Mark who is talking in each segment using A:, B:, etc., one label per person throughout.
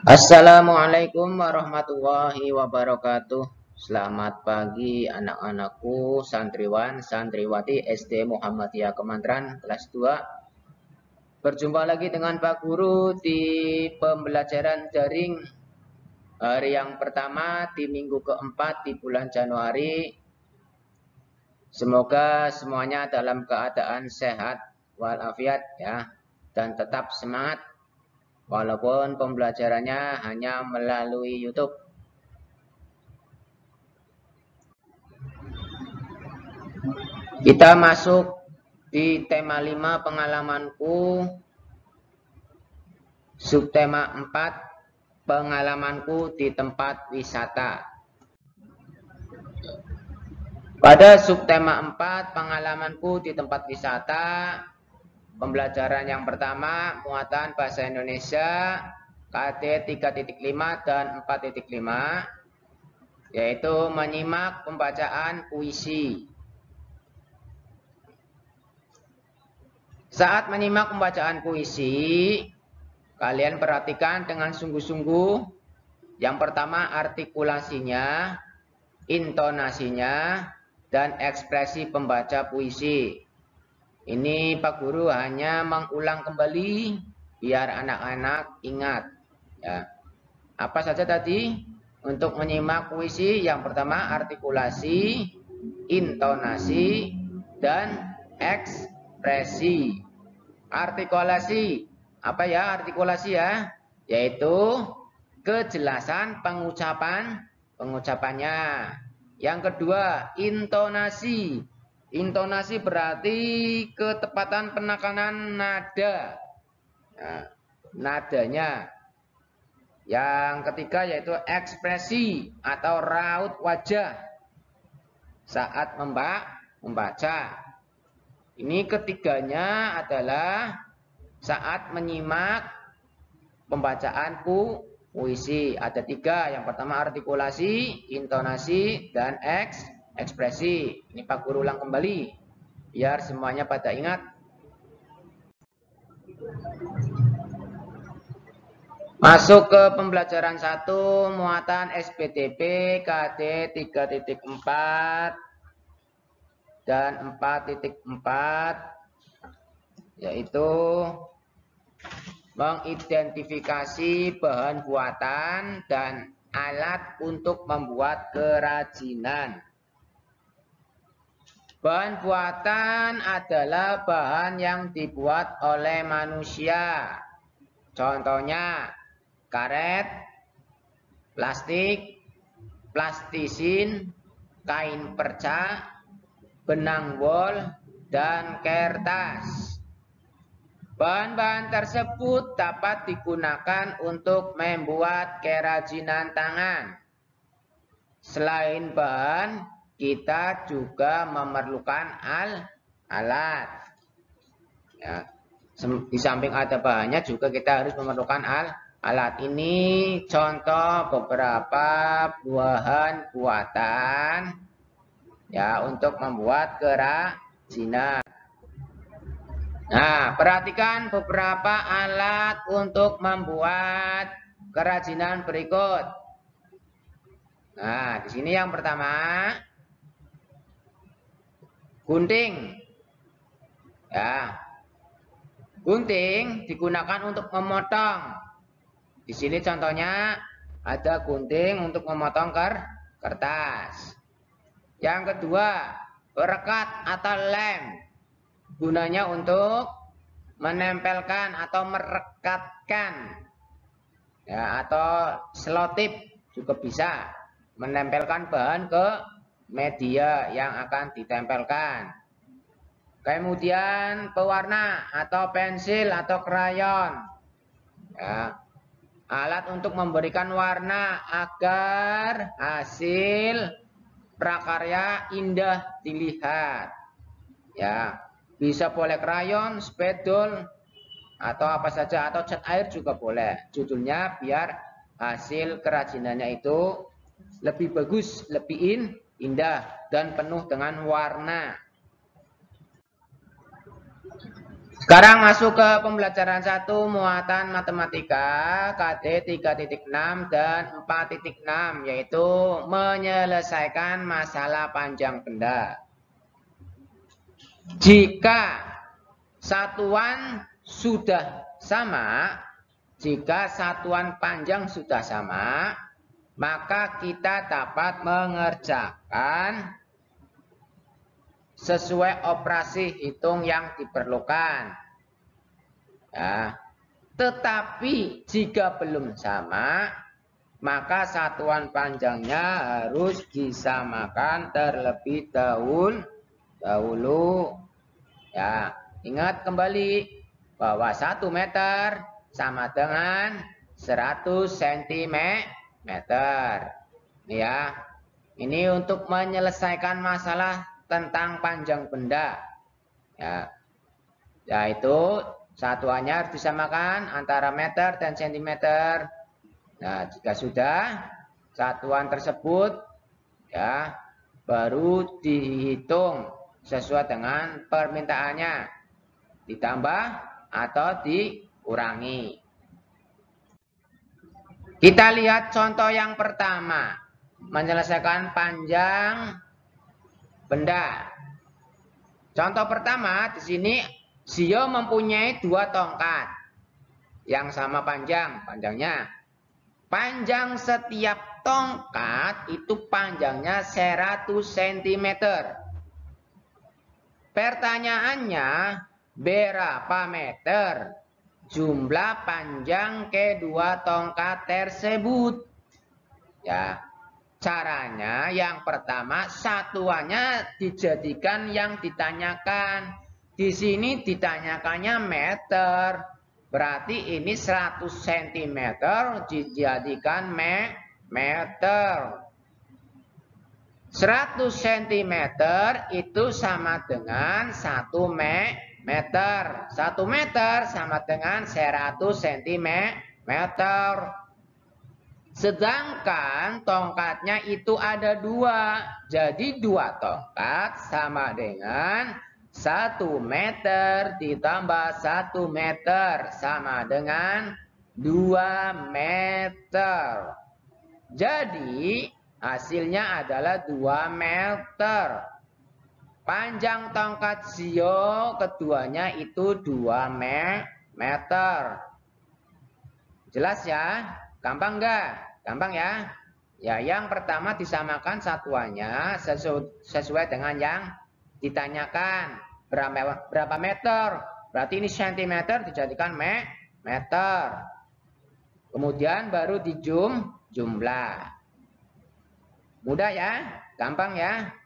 A: Assalamualaikum warahmatullahi wabarakatuh. Selamat pagi anak-anakku, santriwan, santriwati SD Muhammadiyah Kemantran kelas 2. Berjumpa lagi dengan Pak Guru di pembelajaran daring hari yang pertama di minggu keempat di bulan Januari. Semoga semuanya dalam keadaan sehat walafiat ya, dan tetap semangat. Walaupun pembelajarannya hanya melalui YouTube. Kita masuk di tema 5 pengalamanku, subtema 4 pengalamanku di tempat wisata. Pada subtema 4 pengalamanku di tempat wisata, pembelajaran yang pertama muatan bahasa Indonesia KD 3.5 dan 4.5, yaitu menyimak pembacaan puisi. Saat menyimak pembacaan puisi, kalian perhatikan dengan sungguh-sungguh. Yang pertama artikulasinya, intonasinya, dan ekspresi pembaca puisi. Ini Pak Guru hanya mengulang kembali biar anak-anak ingat. Ya. Apa saja tadi? Untuk menyimak puisi, yang pertama artikulasi, intonasi, dan ekspresi. Artikulasi, apa ya artikulasi ya? Yaitu kejelasan pengucapannya. Yang kedua, intonasi. Intonasi berarti ketepatan penekanan nada. Nah, nadanya. Yang ketiga yaitu ekspresi atau raut wajah saat membaca. Ini ketiganya adalah saat menyimak pembacaan puisi. Ada 3. Yang pertama artikulasi, intonasi, dan ekspresi. Ini Pak Guru ulang kembali biar semuanya pada ingat. Masuk ke pembelajaran 1, muatan SPDP KD 3.4 dan 4.4, yaitu mengidentifikasi bahan buatan dan alat untuk membuat kerajinan. Bahan buatan adalah bahan yang dibuat oleh manusia. Contohnya karet, plastik, plastisin, kain perca, benang wol, dan kertas. Bahan-bahan tersebut dapat digunakan untuk membuat kerajinan tangan. Selain bahan, kita juga memerlukan alat. Ya. Di samping ada bahannya juga kita harus memerlukan alat. Ini contoh beberapa bahan buatan ya untuk membuat kerajinan. Nah, perhatikan beberapa alat untuk membuat kerajinan berikut. Nah, di sini yang pertama gunting. Ya. Gunting digunakan untuk memotong. Di sini contohnya ada gunting untuk memotong kertas. Yang kedua, perekat atau lem. Gunanya untuk menempelkan atau merekatkan. Ya, atau selotip juga bisa. Menempelkan bahan ke media yang akan ditempelkan. Kemudian pewarna atau pensil atau krayon. Ya. Alat untuk memberikan warna agar hasil prakarya indah dilihat. Ya, bisa boleh krayon, spidol, atau apa saja, atau cat air juga boleh. Judulnya biar hasil kerajinannya itu lebih bagus, lebih indah, dan penuh dengan warna. Sekarang masuk ke pembelajaran 1 muatan matematika KD 3.6 dan 4.6 yaitu menyelesaikan masalah panjang benda. Jika satuan sudah sama, jika satuan panjang sudah sama, maka kita dapat mengerjakan sesuai operasi hitung yang diperlukan. Ya. Tetapi jika belum sama, maka satuan panjangnya harus disamakan terlebih dahulu. Ya, ingat kembali bahwa 1 meter sama dengan 100 cm. Ya. Ini untuk menyelesaikan masalah tentang panjang benda. Ya. Yaitu satuannya harus disamakan antara meter dan sentimeter. Nah, jika sudah satuan tersebut ya baru dihitung sesuai dengan permintaannya, ditambah atau dikurangi. Kita lihat contoh yang pertama, menyelesaikan panjang benda. Contoh pertama di sini Zio mempunyai 2 tongkat yang sama panjangnya. Panjang setiap tongkat itu panjangnya 100 cm. Pertanyaannya, berapa meter jumlah panjang kedua tongkat tersebut? Ya. Caranya yang pertama satuannya dijadikan yang ditanyakan. Di sini ditanyakannya meter. Berarti ini 100 cm dijadikan meter. 100 cm itu sama dengan 1 meter. 1 meter sama dengan 100 cm. Sedangkan tongkatnya itu ada 2. Jadi 2 tongkat sama dengan 1 meter ditambah 1 meter sama dengan 2 meter. Jadi hasilnya adalah 2 meter. Panjang tongkat Zio keduanya itu 2 meter. Jelas ya? Gampang enggak? Gampang ya? Ya, yang pertama disamakan satuannya sesuai dengan yang ditanyakan. Berapa meter? Berarti ini cm dijadikan meter. Kemudian baru jumlah. Mudah ya? Gampang ya?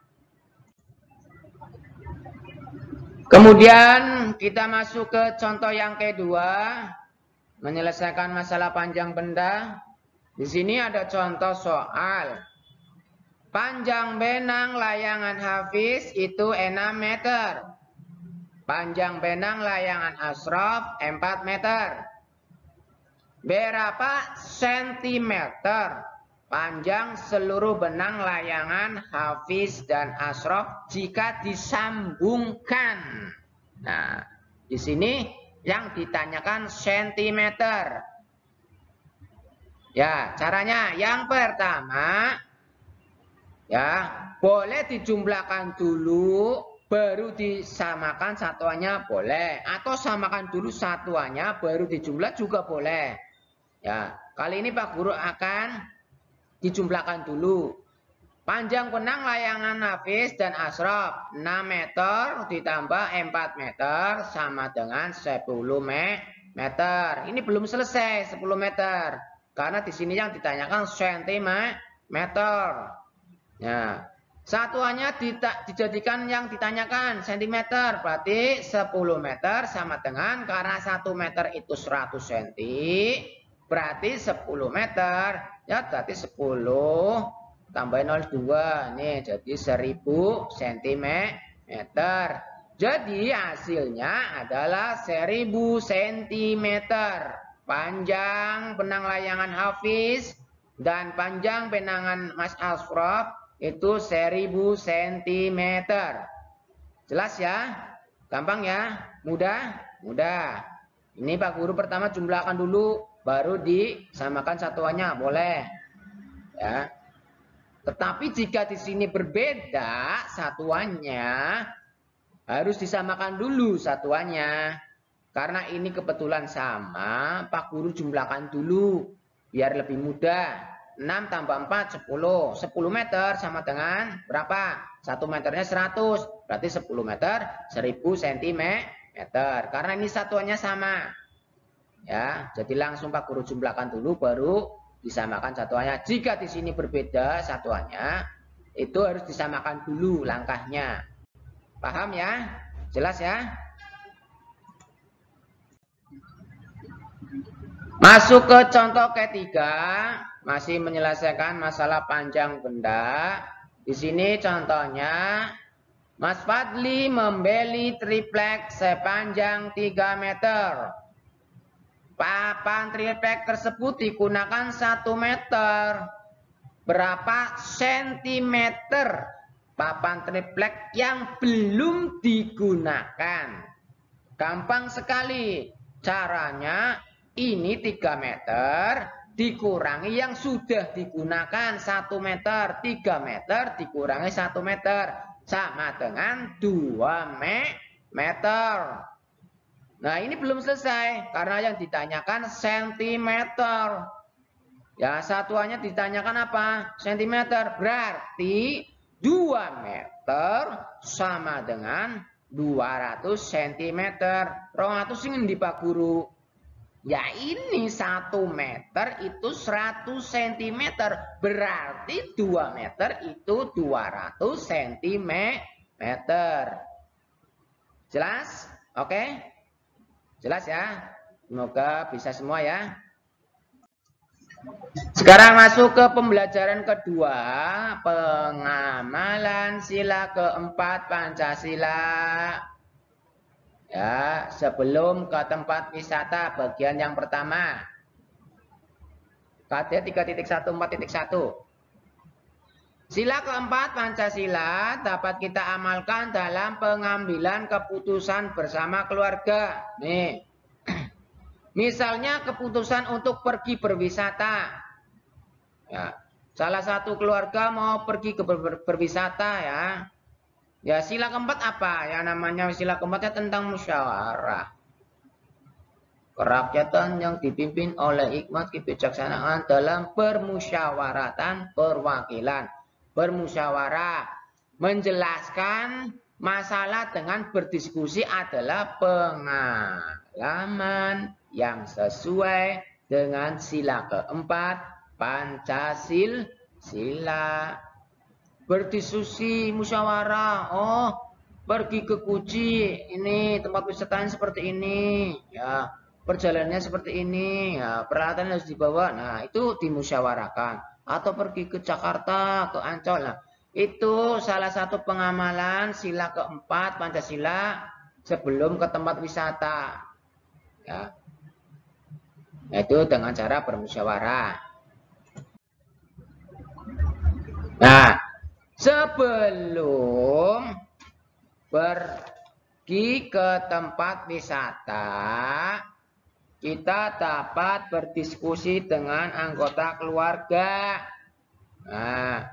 A: Kemudian kita masuk ke contoh yang kedua. Menyelesaikan masalah panjang benda. Di sini ada contoh soal. Panjang benang layangan Hafiz itu 6 meter. Panjang benang layangan Ashraf 4 meter. Berapa sentimeter panjang seluruh benang layangan Hafiz dan Ashraf jika disambungkan? Nah, di sini yang ditanyakan sentimeter. Ya, caranya yang pertama ya, boleh dijumlahkan dulu baru disamakan satuannya boleh, atau samakan dulu satuannya baru dijumlah juga boleh. Ya, kali ini Pak Guru akan dijumlahkan dulu. Panjang benang layangan Hafiz dan Ashraf 6 meter ditambah 4 meter sama dengan 10 meter. Ini belum selesai 10 meter. Karena di sini yang ditanyakan sentimeter. Ya. Satuannya dijadikan yang ditanyakan sentimeter. Berarti 10 meter sama dengan, karena 1 meter itu 100 cm. Berarti 10 meter. Ya, berarti 10 tambah 0,2. Nih, jadi 1000 cm. Jadi hasilnya adalah 1000 cm. Panjang benang layangan Hafiz dan panjang benangan Mas Ashraf itu 1000 cm. Jelas ya? Gampang ya? Mudah? Mudah. Ini Pak Guru pertama jumlahkan dulu, baru disamakan satuannya, boleh. Ya. Tetapi jika di sini berbeda satuannya, harus disamakan dulu satuannya. Karena ini kebetulan sama, Pak Guru jumlahkan dulu, biar lebih mudah. 6 tambah 4, 10. 10 meter sama dengan berapa? 1 meternya 100. Berarti 10 meter 1000 cm. Karena ini satuannya sama. Ya, jadi langsung Pak Guru jumlahkan dulu baru disamakan satuannya. Jika di sini berbeda satuannya, itu harus disamakan dulu langkahnya. Paham ya? Jelas ya? Masuk ke contoh ketiga, masih menyelesaikan masalah panjang benda. Di sini contohnya, Mas Fadli membeli triplek sepanjang 3 meter. Papan triplek tersebut digunakan 1 meter. Berapa sentimeter papan triplek yang belum digunakan? Gampang sekali caranya. Ini 3 meter dikurangi yang sudah digunakan 1 meter. 3 meter dikurangi 1 meter. Sama dengan 2 meter. Nah ini belum selesai. Karena yang ditanyakan sentimeter. Ya satuannya ditanyakan apa? Sentimeter. Berarti 2 meter sama dengan 200 cm. 200 ini di Pak Guru. Ya ini 1 meter itu 100 cm. Berarti 2 meter itu 200 cm. Jelas? Oke? Jelas ya? Semoga bisa semua ya. Sekarang masuk ke pembelajaran kedua. Pengamalan sila keempat Pancasila. Ya, sebelum ke tempat wisata bagian yang pertama. KD 3.1.4.1. Sila keempat Pancasila dapat kita amalkan dalam pengambilan keputusan bersama keluarga. Nih. Misalnya keputusan untuk pergi berwisata. Ya, salah satu keluarga mau pergi ke berwisata ya. Ya, sila keempat apa? Ya namanya sila keempatnya tentang musyawarah. Kerakyatan yang dipimpin oleh hikmat kebijaksanaan dalam permusyawaratan perwakilan. Bermusyawarah menjelaskan masalah dengan berdiskusi adalah pengalaman yang sesuai dengan sila keempat Pancasila. Berdiskusi musyawarah, oh pergi ke Guci, ini tempat wisatanya seperti ini, ya perjalanannya seperti ini, ya peralatan harus dibawa, nah itu dimusyawarahkan. Atau pergi ke Jakarta, ke Ancol, nah itu salah satu pengamalan sila keempat Pancasila sebelum ke tempat wisata, ya itu dengan cara bermusyawarah. Nah, sebelum pergi ke tempat wisata, kita dapat berdiskusi dengan anggota keluarga. Nah,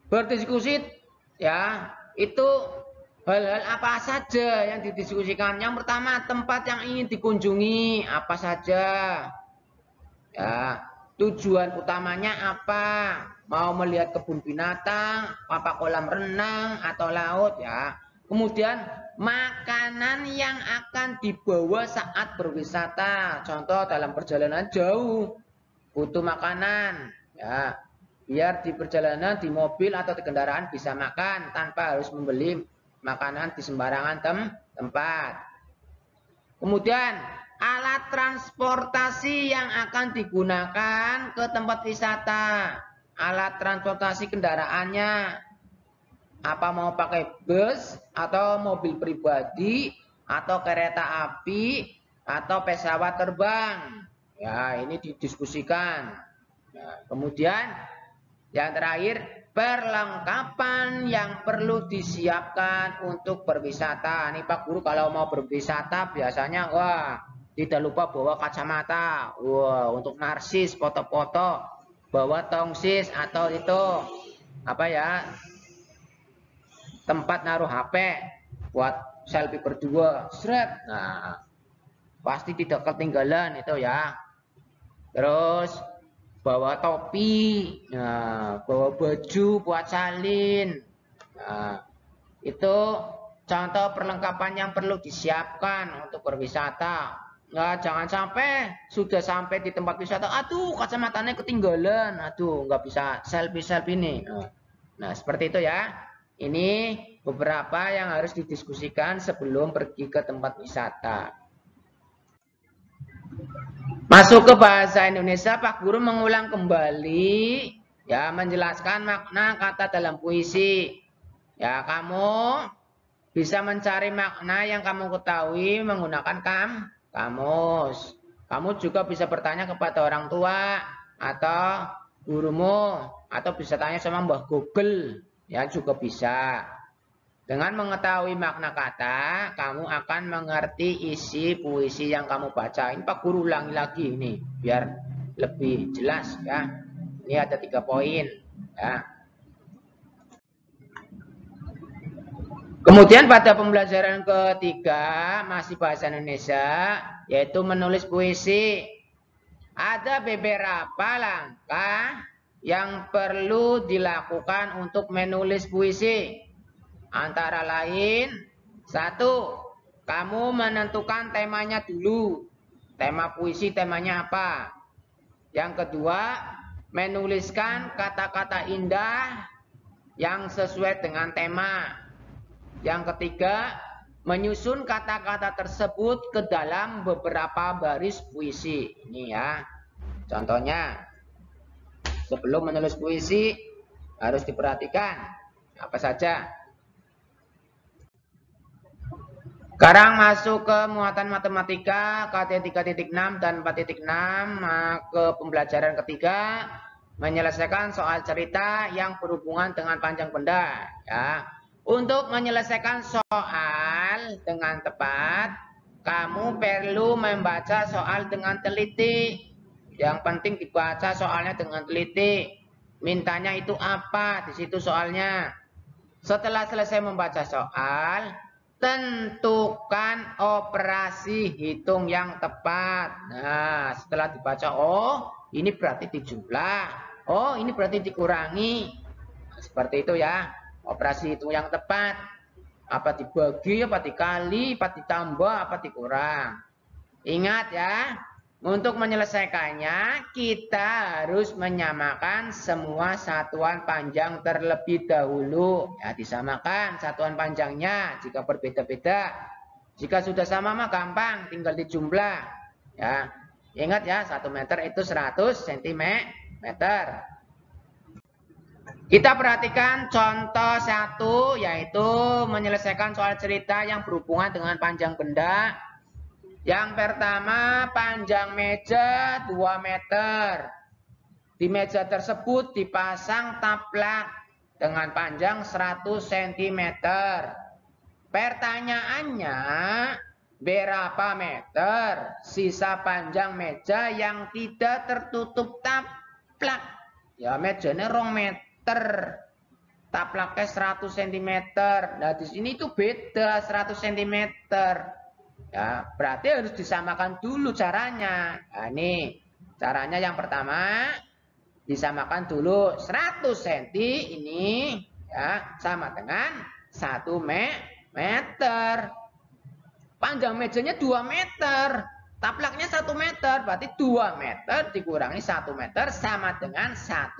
A: berdiskusi ya, itu hal-hal apa saja yang didiskusikan. Yang pertama, tempat yang ingin dikunjungi apa saja. Ya, tujuan utamanya apa? Mau melihat kebun binatang, apa kolam renang atau laut ya. Kemudian makanan yang akan dibawa saat berwisata. Contoh dalam perjalanan jauh butuh makanan ya. Biar di perjalanan di mobil atau di kendaraan bisa makan tanpa harus membeli makanan di sembarangan tempat. Kemudian alat transportasi yang akan digunakan ke tempat wisata. Alat transportasi kendaraannya. Apa mau pakai bus atau mobil pribadi atau kereta api atau pesawat terbang. Ya, ini didiskusikan. Ya, kemudian yang terakhir, perlengkapan yang perlu disiapkan untuk berwisata. Nih Pak Guru kalau mau berwisata biasanya wah tidak lupa bawa kacamata. Wah, untuk narsis foto-foto, bawa tongsis atau itu apa ya? Tempat naruh HP buat selfie berdua. Sret. Nah, pasti tidak ketinggalan itu ya. Terus bawa topi, nah, bawa baju buat salin. Nah, itu contoh perlengkapan yang perlu disiapkan untuk berwisata. Nah, jangan sampai sudah sampai di tempat wisata, aduh kacamatanya ketinggalan, aduh nggak bisa selfie nih. Nah, seperti itu ya. Ini beberapa yang harus didiskusikan sebelum pergi ke tempat wisata. Masuk ke bahasa Indonesia, Pak Guru mengulang kembali ya, menjelaskan makna kata dalam puisi. Ya, kamu bisa mencari makna yang kamu ketahui menggunakan kamus. Kamu juga bisa bertanya kepada orang tua atau gurumu atau bisa tanya sama Mbah Google, ya juga bisa. Dengan mengetahui makna kata, kamu akan mengerti isi puisi yang kamu baca. Ini Pak Guru ulangi lagi ini, biar lebih jelas ya. Ini ada 3 poin. Ya. Kemudian pada pembelajaran ketiga, masih bahasa Indonesia, yaitu menulis puisi. Ada beberapa langkah yang perlu dilakukan untuk menulis puisi. Antara lain, 1, kamu menentukan temanya dulu. Tema puisi temanya apa? Yang kedua, menuliskan kata-kata indah yang sesuai dengan tema. Yang ketiga, menyusun kata-kata tersebut ke dalam beberapa baris puisi. Ini ya, contohnya. Sebelum menulis puisi, harus diperhatikan apa saja. Sekarang masuk ke muatan matematika KT 3.6 dan 4.6 ke pembelajaran ketiga, menyelesaikan soal cerita yang berhubungan dengan panjang benda. Ya. Untuk menyelesaikan soal dengan tepat, kamu perlu membaca soal dengan teliti. Yang penting dibaca soalnya dengan teliti. Mintanya itu apa? Di situ soalnya. Setelah selesai membaca soal, tentukan operasi hitung yang tepat. Nah, setelah dibaca, oh ini berarti dijumlah, oh ini berarti dikurangi. Nah, seperti itu ya, operasi hitung yang tepat. Apa dibagi, apa dikali, apa ditambah, apa dikurang. Ingat ya, untuk menyelesaikannya, kita harus menyamakan semua satuan panjang terlebih dahulu. Ya, disamakan satuan panjangnya jika berbeda-beda. Jika sudah sama mah gampang, tinggal dijumlah. Ya, ingat ya, 1 meter itu 100 cm. Kita perhatikan contoh 1, yaitu menyelesaikan soal cerita yang berhubungan dengan panjang benda. Yang pertama, panjang meja 2 meter. Di meja tersebut dipasang taplak dengan panjang 100 cm. Pertanyaannya, berapa meter sisa panjang meja yang tidak tertutup taplak? Ya, mejanya 2 meter. Taplaknya 100 cm. Nah, di sini itu beda 100 cm. Ya, berarti harus disamakan dulu caranya. Nah, ini caranya yang pertama, disamakan dulu 100 cm ini ya sama dengan 1 meter. Panjang mejanya 2 meter. Taplaknya 1 meter, berarti 2 meter dikurangi 1 meter sama dengan 1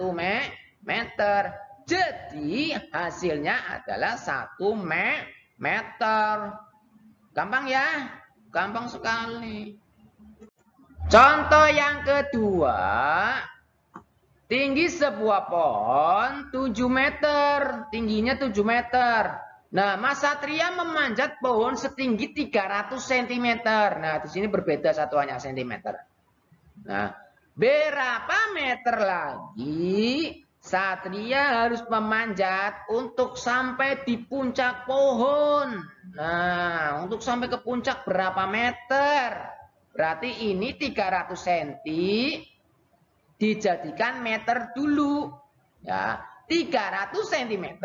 A: meter. Jadi hasilnya adalah 1 meter. Gampang ya? Gampang sekali. Contoh yang kedua, tinggi sebuah pohon 7 meter, tingginya 7 meter. Nah, Mas Satria memanjat pohon setinggi 300 cm. Nah, di sini berbeda satuannya cm. Nah, berapa meter lagi Satria harus memanjat untuk sampai di puncak pohon. Nah, untuk sampai ke puncak berapa meter? Berarti ini 300 cm dijadikan meter dulu. Ya, 300 cm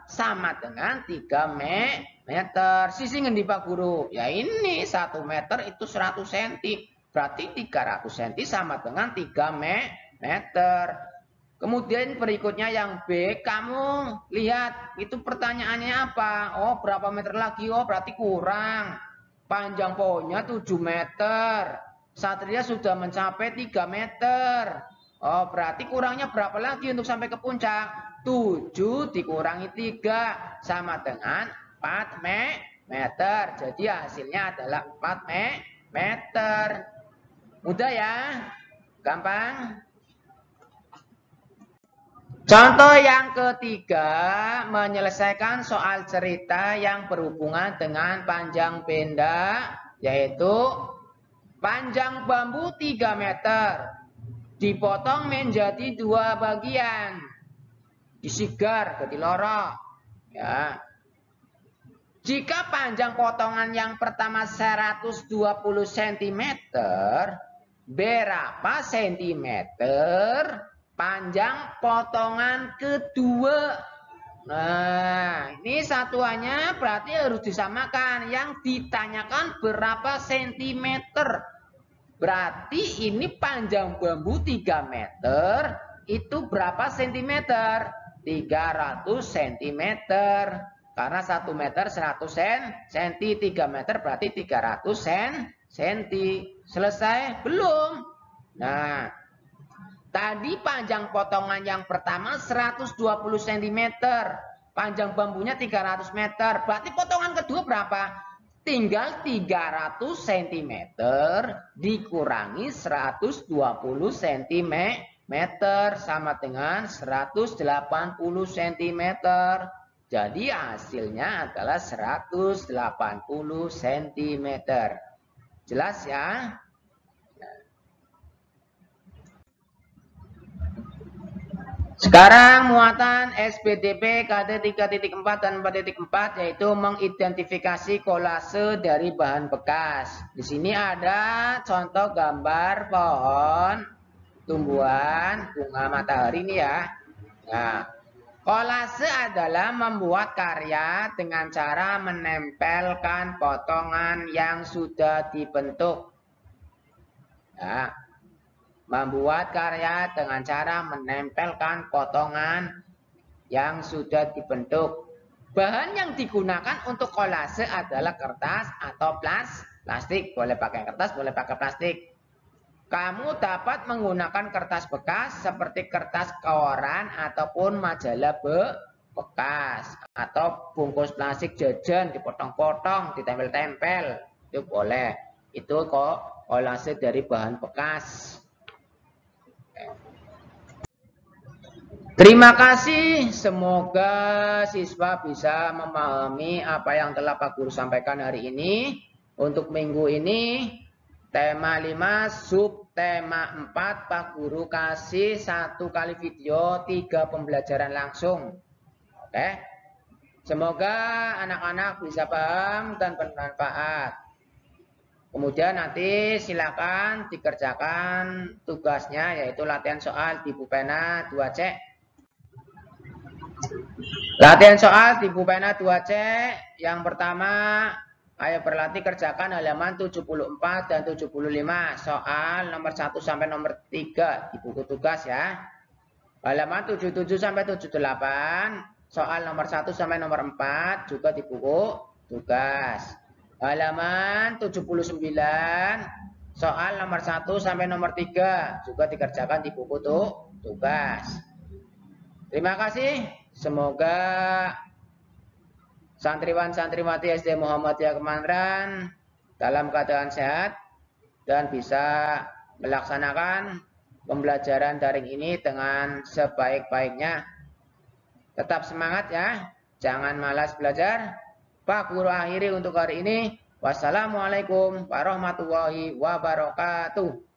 A: sama dengan 3 meter. Sisi ngendi Pak Guru? Ya ini 1 meter itu 100 cm. Berarti 300 cm sama dengan 3 meter. Kemudian berikutnya yang B, kamu lihat itu pertanyaannya apa? Oh, berapa meter lagi? Oh, berarti kurang. Panjang pohonnya 7 meter. Satria sudah mencapai 3 meter. Oh, berarti kurangnya berapa lagi untuk sampai ke puncak? 7 dikurangi 3 sama dengan 4 meter. Jadi hasilnya adalah 4 meter. Mudah ya? Gampang? Contoh yang ketiga, menyelesaikan soal cerita yang berhubungan dengan panjang benda, yaitu panjang bambu 3 meter, dipotong menjadi 2 bagian, disigar ke lorok. Ya. Jika panjang potongan yang pertama 120 cm, berapa sentimeter panjang potongan kedua? Nah, ini satuannya berarti harus disamakan. Yang ditanyakan berapa sentimeter. Berarti ini panjang bambu 3 meter. Itu berapa sentimeter? 300 sentimeter. Karena 1 meter 100 cm. 3 meter berarti 300 cm. Selesai? Belum. Nah, tadi panjang potongan yang pertama 120 cm. Panjang bambunya 300 meter. Berarti potongan kedua berapa? Tinggal 300 cm dikurangi 120 cm sama dengan 180 cm. Jadi hasilnya adalah 180 cm. Jelas ya? Sekarang muatan SPDP KD 3.4 dan 4.4 yaitu mengidentifikasi kolase dari bahan bekas. Di sini ada contoh gambar pohon, tumbuhan, bunga matahari ini ya. Nah, kolase adalah membuat karya dengan cara menempelkan potongan yang sudah dibentuk. Ya. Membuat karya dengan cara menempelkan potongan yang sudah dibentuk. Bahan yang digunakan untuk kolase adalah kertas atau plastik. Boleh pakai kertas, boleh pakai plastik. Kamu dapat menggunakan kertas bekas seperti kertas koran ataupun majalah bekas. Atau bungkus plastik jajan dipotong-potong, ditempel-tempel. Itu boleh. Itu kok kolase dari bahan bekas. Terima kasih, semoga siswa bisa memahami apa yang telah Pak Guru sampaikan hari ini. Untuk minggu ini, tema 5, subtema 4, Pak Guru kasih 1 kali video, 3 pembelajaran langsung. Oke? Semoga anak-anak bisa paham dan bermanfaat. Kemudian nanti silakan dikerjakan tugasnya, yaitu latihan soal di Pupena 2C. Latihan soal di Pupena 2C. Yang pertama, ayo berlatih kerjakan halaman 74 dan 75. Soal nomor 1 sampai nomor 3 di buku tugas ya. Halaman 77 sampai 78. Soal nomor 1 sampai nomor 4 juga di buku tugas. Halaman 79. Soal nomor 1 sampai nomor 3 juga dikerjakan di buku tugas. Terima kasih. Semoga santriwan santriwati SD Muhammadiyah Kemandran dalam keadaan sehat dan bisa melaksanakan pembelajaran daring ini dengan sebaik-baiknya. Tetap semangat ya, jangan malas belajar. Pak Guru akhiri untuk hari ini. Wassalamualaikum warahmatullahi wabarakatuh.